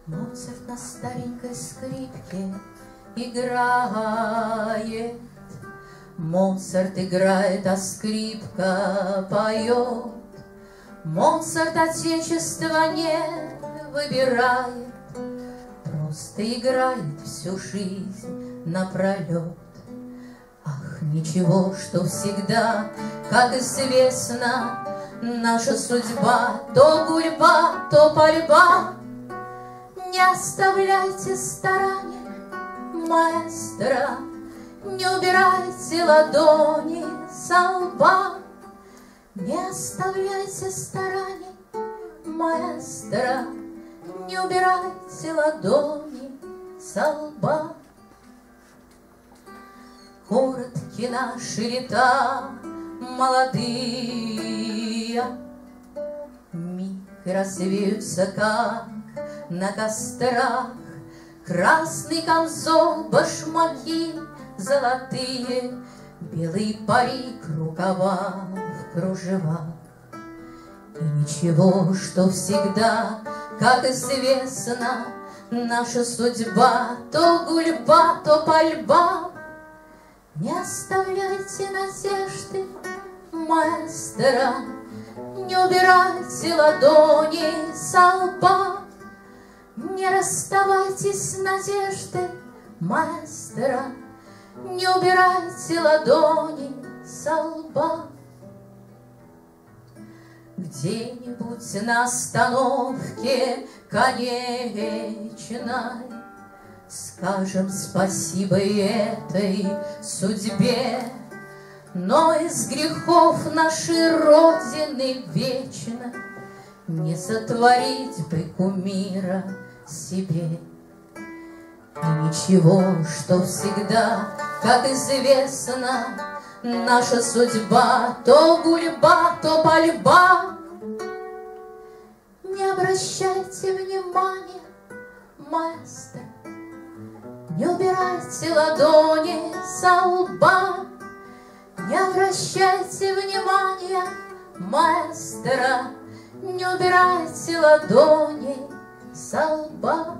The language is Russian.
Моцарт на старенькой скрипке играет. Моцарт играет, а скрипка поет. Моцарт отечества не выбирает, просто играет всю жизнь напролет. Ах, ничего, что всегда, как известно, наша судьба то гульба, то пальба. Не оставляйте старания, маэстро, не убирайте ладони со лба. Не оставляйте стараний, маэстро, не убирайте ладони со лба. Коротки наши лета молодые, миг развеются, как на кострах. Красный камзол, башмаки золотые, белый парик, рукава в кружевах. И ничего, что всегда, как известно, наша судьба то гульба, то пальба. Не оставляйте надежды, маэстро, не убирайте ладони со лба. Не расставайтесь с надеждой, маэстро, не убирайте ладони со лба. Где-нибудь на остановке конечной скажем спасибо этой судьбе, но из грехов нашей Родины вечно не сотворить бы кумира себе. И ничего, что всегда, как известно, наша судьба то гульба, то пальба. Не обращайте внимания, маэстро, не убирайте ладони со лба. Не обращайте внимания, маэстро, не убирайте ладони со лба.